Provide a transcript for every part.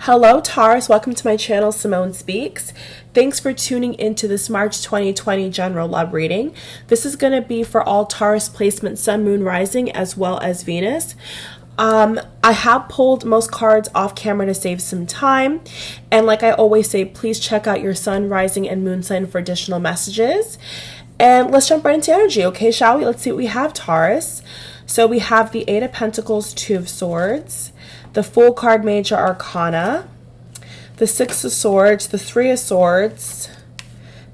Hello Taurus, welcome to my channel Simone Speaks. Thanks for tuning into this March 2020 general love reading. This is going to be for all Taurus placement Sun, Moon, Rising, as well as Venus. I have pulled most cards off camera to save some time. And like I always say, please check out your Sun, Rising, and Moon sign for additional messages. And let's jump right into energy, okay, shall we? Let's see what we have, Taurus. So we have the Eight of Pentacles, Two of Swords, the Fool card, Major Arcana, the Six of Swords, the Three of Swords,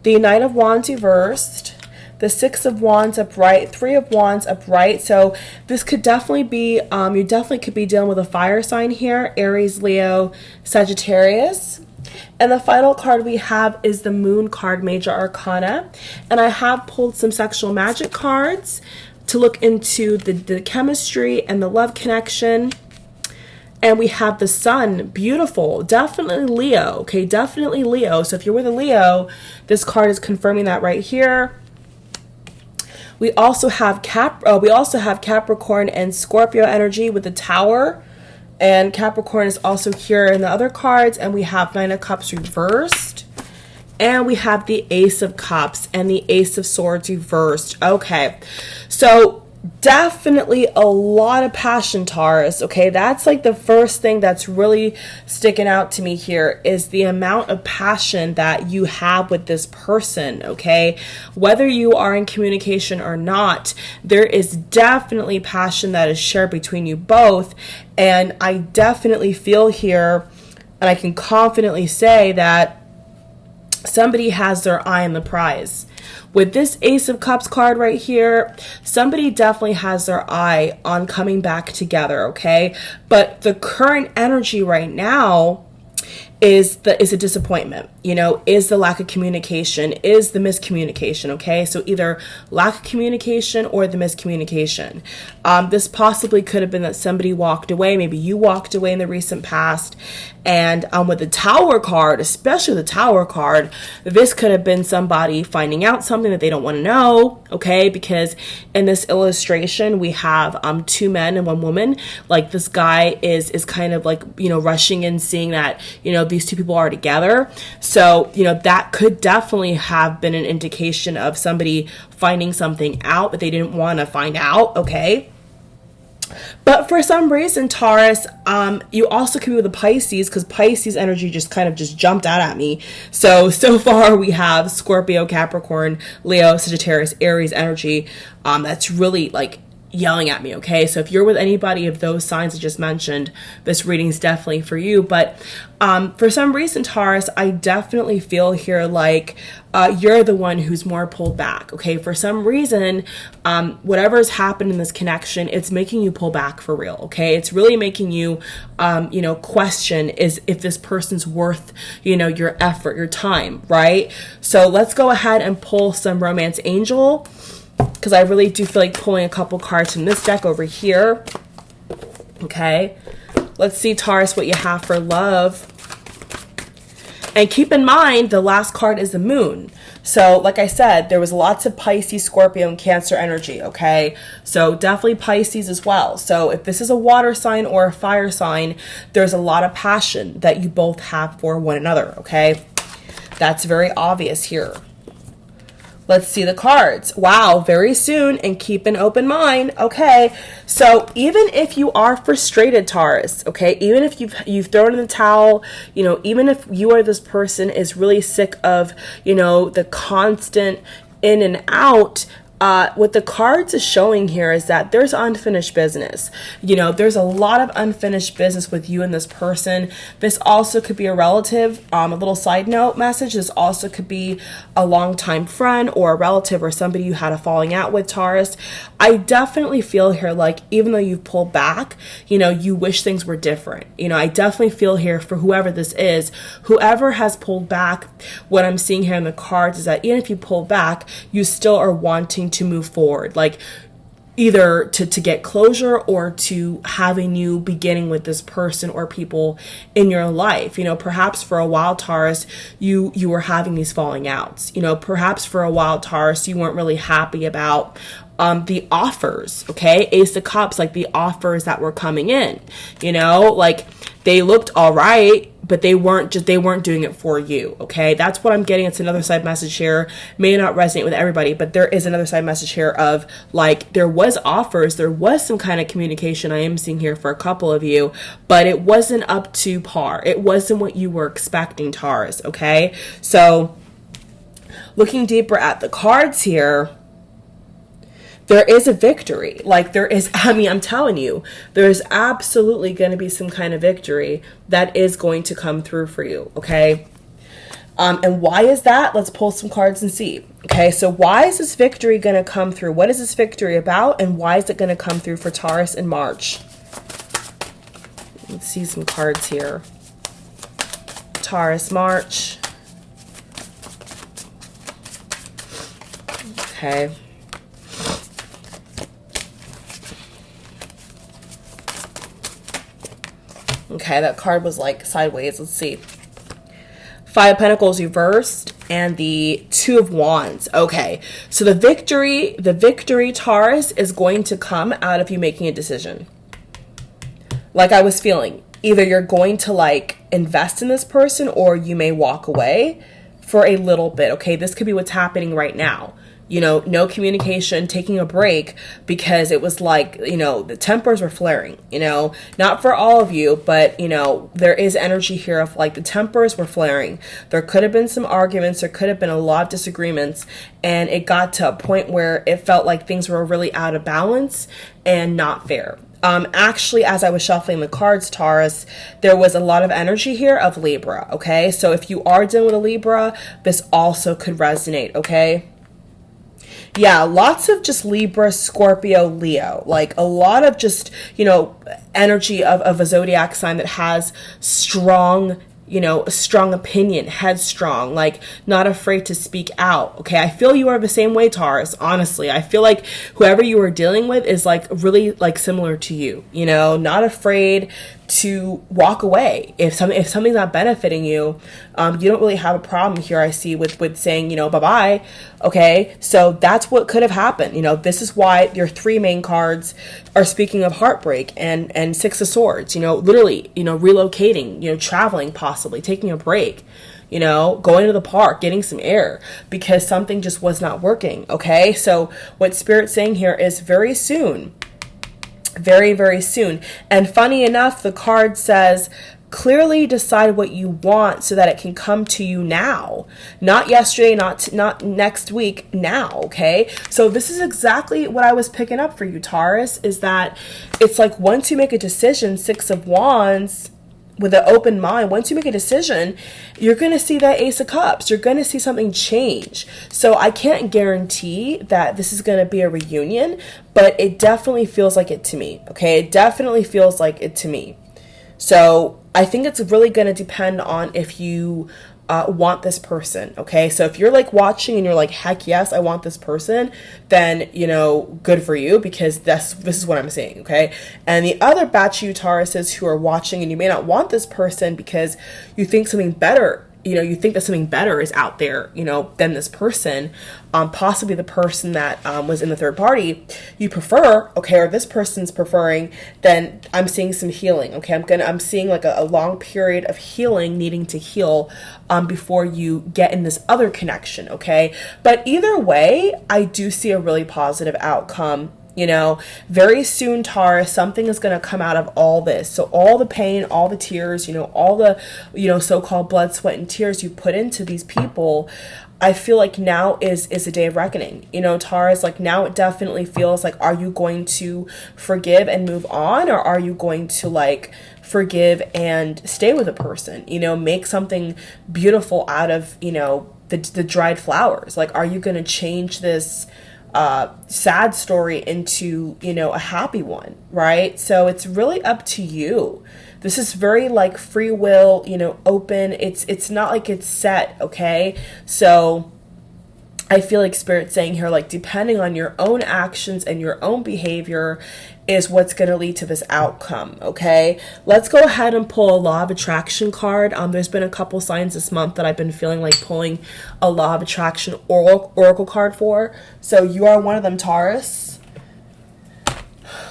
the Knight of Wands reversed, the Six of Wands upright, Three of Wands upright. So this could definitely be, you definitely could be dealing with a fire sign here, Aries, Leo, Sagittarius. And the final card we have is the Moon card, Major Arcana. And I have pulled some sexual magic cards to look into the chemistry and the love connection. And we have the Sun, beautiful, definitely Leo, okay, definitely Leo. So if you're with a Leo, this card is confirming that right here. We also have Capricorn and Scorpio energy with the Tower, and Capricorn is also here in the other cards. And we have Nine of Cups reversed, and we have the Ace of Cups and the Ace of Swords reversed. Okay, so definitely a lot of passion, Taurus. Okay, that's like the first thing that's really sticking out to me here is the amount of passion that you have with this person. Okay, whether you are in communication or not, there is definitely passion that is shared between you both. And I definitely feel here, and I can confidently say that somebody has their eye on the prize. With this Ace of Cups card right here, somebody definitely has their eye on coming back together, okay? But the current energy right now is a disappointment, you know, is the lack of communication, is the miscommunication, okay? So either lack of communication or the miscommunication. This possibly could have been that somebody walked away, maybe you walked away in the recent past, and with the Tower card, especially the Tower card, this could have been somebody finding out something that they don't want to know, okay? Because in this illustration, we have two men and one woman. Like this guy is kind of like, you know, rushing in, seeing that, you know, these two people are together. So, you know, that could definitely have been an indication of somebody finding something out that they didn't want to find out, okay? But for some reason, Taurus, you also could be with a Pisces, because Pisces energy just jumped out at me. So far we have Scorpio, Capricorn, Leo, Sagittarius, Aries energy. That's really like yelling at me, okay? So if you're with anybody of those signs I just mentioned, this reading is definitely for you. But for some reason, Taurus, I definitely feel here like you're the one who's more pulled back, okay? For some reason, whatever's happened in this connection, it's making you pull back for real, okay? It's really making you, you know, question is if this person's worth, you know, your effort, your time, right? So let's go ahead and pull some Romance Angel, because I really do feel like pulling a couple cards from this deck over here. Okay, let's see, Taurus, what you have for love. And keep in mind, the last card is the Moon. So like I said, there was lots of Pisces, Scorpio, and Cancer energy, okay? So definitely Pisces as well. So if this is a water sign or a fire sign, there's a lot of passion that you both have for one another, okay? That's very obvious here. Let's see the cards. Wow, very soon, and keep an open mind. Okay, so even if you are frustrated, Taurus, okay, even if you've thrown in the towel, you know, even if you or this person is really sick of, you know, the constant in and out, what the cards is showing here is that there's unfinished business. You know, there's a lot of unfinished business with you and this person. This also could be a relative. A little side note message, this also could be a longtime friend or a relative or somebody you had a falling out with, Taurus. I definitely feel here like even though you've pulled back, you know, you wish things were different. You know, I definitely feel here for whoever this is, whoever has pulled back, what I'm seeing here in the cards is that even if you pull back, you still are wanting to move forward, like either to get closure or to have a new beginning with this person or people in your life. You know, perhaps for a while, Taurus, you were having these falling outs. You know, perhaps for a while, Taurus, you weren't really happy about the offers, okay? Ace of Cups, like the offers that were coming in, you know, like they looked all right, but they weren't doing it for you. Okay, that's what I'm getting. It's another side message here. May not resonate with everybody, but there is another side message here of like, there was offers, there was some kind of communication I am seeing here for a couple of you, but it wasn't up to par. It wasn't what you were expecting, Taurus. Okay, so looking deeper at the cards here, there is a victory. Like there is, I mean, I'm telling you, there is absolutely going to be some kind of victory that is going to come through for you. Okay. And why is that? Let's pull some cards and see. Okay. So why is this victory going to come through? What is this victory about? And why is it going to come through for Taurus in March? Let's see some cards here. Taurus, March. Okay. Okay, that card was like sideways. Let's see. Five of Pentacles reversed and the Two of Wands. Okay, so the victory, Taurus, is going to come out of you making a decision. Like I was feeling, either you're going to like invest in this person or you may walk away for a little bit. Okay, this could be what's happening right now. You know, no communication, taking a break because it was like, you know, the tempers were flaring, you know, not for all of you, but, you know, there is energy here of like the tempers were flaring. There could have been some arguments. There could have been a lot of disagreements. And it got to a point where it felt like things were really out of balance and not fair. Actually, as I was shuffling the cards, Taurus, there was a lot of energy here of Libra. Okay. So if you are dealing with a Libra, this also could resonate. Okay. Yeah, lots of just Libra, Scorpio, Leo, like a lot of just, you know, energy of a zodiac sign that has strong, you know, a strong opinion, headstrong, like not afraid to speak out. Okay, I feel you are the same way, Taurus. Honestly, I feel like whoever you are dealing with is like really like similar to you, you know, not afraid to walk away if something's not benefiting you. You don't really have a problem here, I see, with saying, you know, bye-bye. Okay, so that's what could have happened. You know, this is why your three main cards are speaking of heartbreak and Six of Swords, you know, literally, you know, relocating, you know, traveling, possibly taking a break, you know, going to the park, getting some air because something just was not working. Okay, so what Spirit's saying here is very soon. Very, very soon. And funny enough, the card says, clearly decide what you want so that it can come to you now. Not yesterday, not next week, now, okay? So this is exactly what I was picking up for you, Taurus, is that it's like once you make a decision, Six of Wands, with an open mind, once you make a decision, you're going to see that Ace of Cups. You're going to see something change. So I can't guarantee that this is going to be a reunion, but it definitely feels like it to me. Okay, it definitely feels like it to me. So I think it's really going to depend on if you want this person. Okay, so if you're like watching and you're like, heck yes, I want this person, then, you know, good for you, because this is what I'm saying. Okay, and the other batch of you Tauruses who are watching and you may not want this person because you think something better, you know, you think that something better is out there, you know, than this person, possibly the person that was in the third party you prefer, okay, or this person's preferring, then I'm seeing some healing. Okay, I'm seeing like a long period of healing, needing to heal before you get in this other connection. Okay, but either way, I do see a really positive outcome. You know, very soon, Taurus, something is going to come out of all this. So all the pain, all the tears, you know, all the, you know, so-called blood, sweat, and tears you put into these people, I feel like now is a day of reckoning. You know, Taurus, like now it definitely feels like, are you going to forgive and move on? Or are you going to like forgive and stay with a person, you know, make something beautiful out of, you know, the dried flowers? Like, are you going to change this sad story into, you know, a happy one, right? So it's really up to you. This is very like free will, you know, open. It's not like it's set, okay? So I feel like Spirit's saying here, like, depending on your own actions and your own behavior is what's going to lead to this outcome, okay? Let's go ahead and pull a Law of Attraction card. There's been a couple signs this month that I've been feeling like pulling a Law of Attraction oracle card for. So you are one of them, Taurus.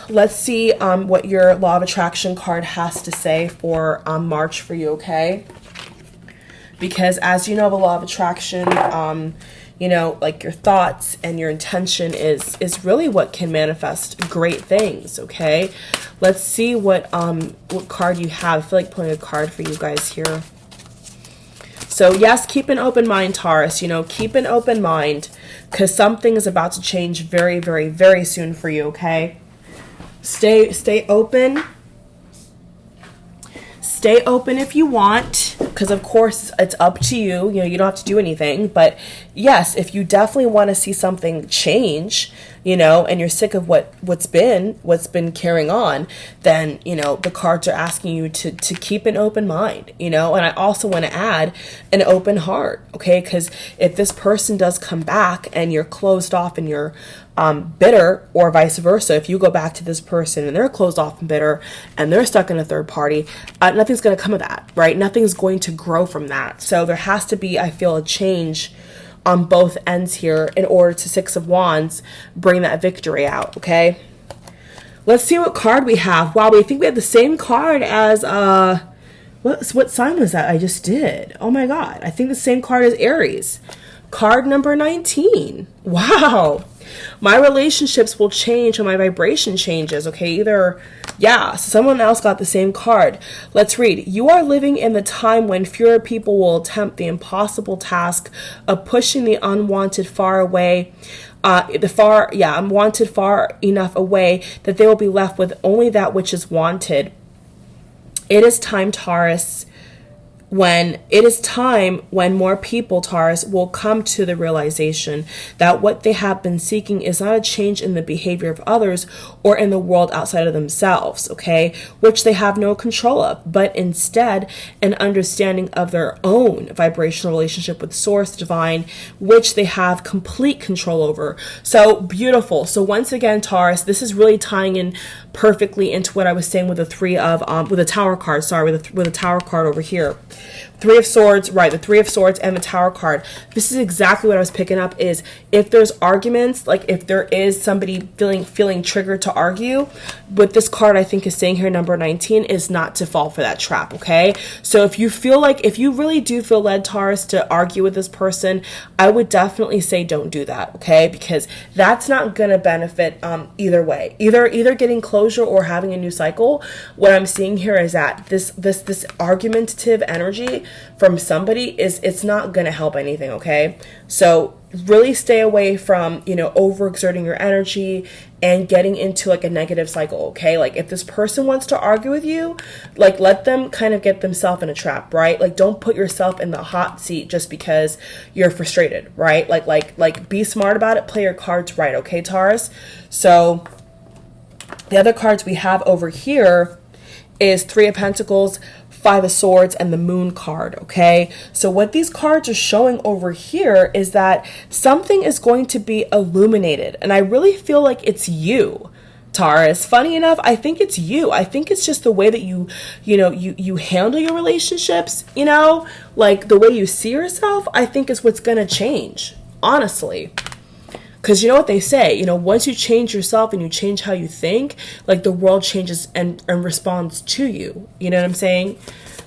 let's see what your Law of Attraction card has to say for March for you, okay? Because as you know, the Law of Attraction, you know, like your thoughts and your intention is really what can manifest great things, okay? Let's see what card you have. I feel like pulling a card for you guys here. So yes, keep an open mind, Taurus. You know, keep an open mind because something is about to change very, very, very soon for you, okay? Stay open. Stay open if you want, because of course it's up to you. You know, you don't have to do anything. But yes, if you definitely want to see something change, you know, and you're sick of what's been carrying on, then, you know, the cards are asking you to keep an open mind, you know. And I also want to add an open heart, okay? Because if this person does come back and you're closed off and you're bitter, or vice versa, if you go back to this person and they're closed off and bitter and they're stuck in a third party, nothing's going to come of that, right? Nothing's going to grow from that. So there has to be, I feel, a change on both ends here in order to Six of Wands bring that victory out, okay? Let's see what card we have. Wow, we think we have the same card as what sign was that I just did? Oh my god, I think the same card as Aries. Card number 19. Wow. My relationships will change when my vibration changes, okay? Either, yeah, someone else got the same card. Let's read. You are living in the time when fewer people will attempt the impossible task of pushing the unwanted far away, unwanted far enough away that they will be left with only that which is wanted. It is time, Taurus, when more people, Taurus, will come to the realization that what they have been seeking is not a change in the behavior of others or in the world outside of themselves, okay, which they have no control of, but instead an understanding of their own vibrational relationship with Source Divine, which they have complete control over. So beautiful. So once again, Taurus, this is really tying in perfectly into what I was saying with the Tower card, with the Tower card over here. Three of Swords, right, the Three of Swords and the Tower card. This is exactly what I was picking up, is if there's arguments, like if there is somebody feeling triggered to argue, what this card I think is saying here, number 19, is not to fall for that trap, okay? So if you really do feel led, Taurus, to argue with this person, I would definitely say don't do that, okay? Because that's not going to benefit either way. Either getting closure or having a new cycle. What I'm seeing here is that this argumentative energy from somebody it's not going to help anything, okay? So really stay away from, you know, overexerting your energy and getting into like a negative cycle, okay? Like if this person wants to argue with you, like let them kind of get themselves in a trap, right? Like don't put yourself in the hot seat just because you're frustrated, right? Like be smart about it, play your cards right, okay, Taurus? So the other cards we have over here is Three of Pentacles, Five of Swords, and the Moon card, okay? So what these cards are showing over here is that something is going to be illuminated, and I really feel like it's you, Taurus. Funny enough, I think it's you. I think it's just the way that you handle your relationships, you know, like the way you see yourself, I think is what's going to change, honestly. Because you know what they say, you know, once you change yourself and you change how you think, like the world changes and responds to you. You know what I'm saying?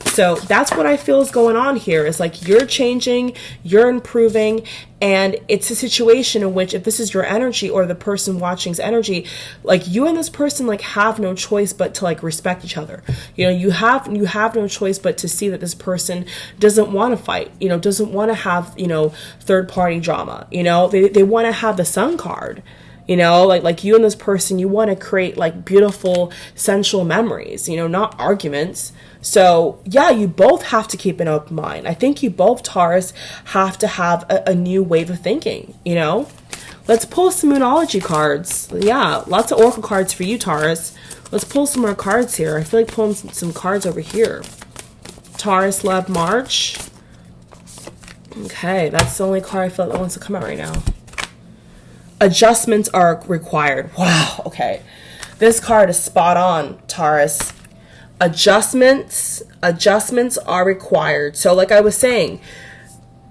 So that's what I feel is going on here. Is like you're changing, you're improving, and it's a situation in which if this is your energy or the person watching's energy, like you and this person like have no choice but to like respect each other. You know, you have no choice but to see that this person doesn't want to fight, you know, doesn't want to have, you know, third party drama. You know, they want to have the Sun card. You know, like you and this person, you want to create like beautiful, sensual memories, you know, not arguments. So yeah, you both have to keep an open mind. I think you both, Taurus, have to have a new wave of thinking, you know. Let's pull some Moonology cards. Yeah, lots of Oracle cards for you, Taurus. Let's pull some more cards here. I feel like pulling some cards over here. Taurus, love, March. Okay, that's the only card I feel like that wants to come out right now. Adjustments are required. Wow, okay. This card is spot on, Taurus. Adjustments are required. So like I was saying,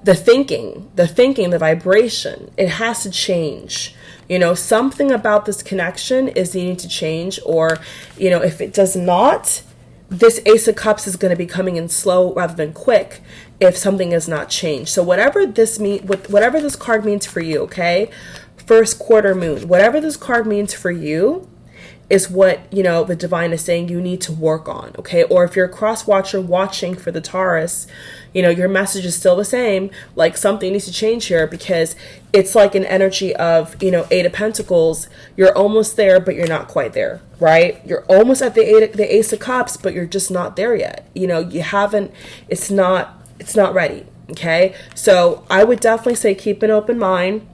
the thinking, the vibration, it has to change. You know, something about this connection is needing to change, or, you know, if it does not, this Ace of Cups is going to be coming in slow rather than quick if something is not changed. So whatever this whatever this card means for you, okay? First quarter moon, whatever this card means for you is what, you know, the divine is saying you need to work on, okay? Or if you're a cross watcher watching for the Taurus, you know, your message is still the same, like something needs to change here, because it's like an energy of, you know, Eight of Pentacles. You're almost there, but you're not quite there, right? You're almost at the Ace of Cups, but you're just not there yet. You know, you haven't, it's not ready, okay? So I would definitely say keep an open mind.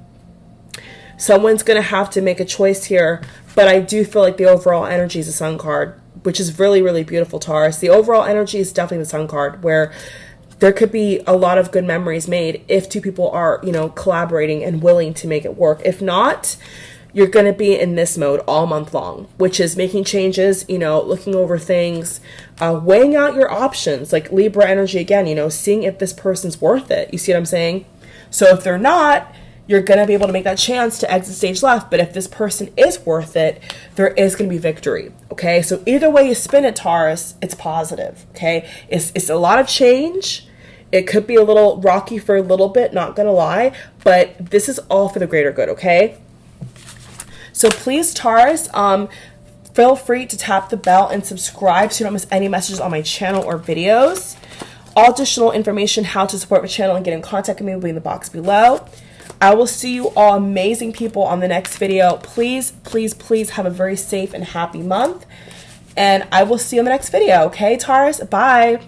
Someone's going to have to make a choice here, but I do feel like the overall energy is the Sun card, which is really, really beautiful, Taurus. The overall energy is definitely the Sun card, where there could be a lot of good memories made if two people are, you know, collaborating and willing to make it work. If not, you're going to be in this mode all month long, which is making changes, you know, looking over things, weighing out your options, like Libra energy again, you know, seeing if this person's worth it. You see what I'm saying? So if they're not, you're going to be able to make that chance to exit stage left. But if this person is worth it, there is going to be victory. Okay. So either way you spin it, Taurus, it's positive. Okay. It's a lot of change. It could be a little rocky for a little bit, not going to lie, but this is all for the greater good. Okay. So please, Taurus, feel free to tap the bell and subscribe so you don't miss any messages on my channel or videos. All additional information, how to support my channel and get in contact with me will be in the box below. I will see you all amazing people on the next video. Please, please, please have a very safe and happy month. And I will see you in the next video. Okay, Taurus? Bye.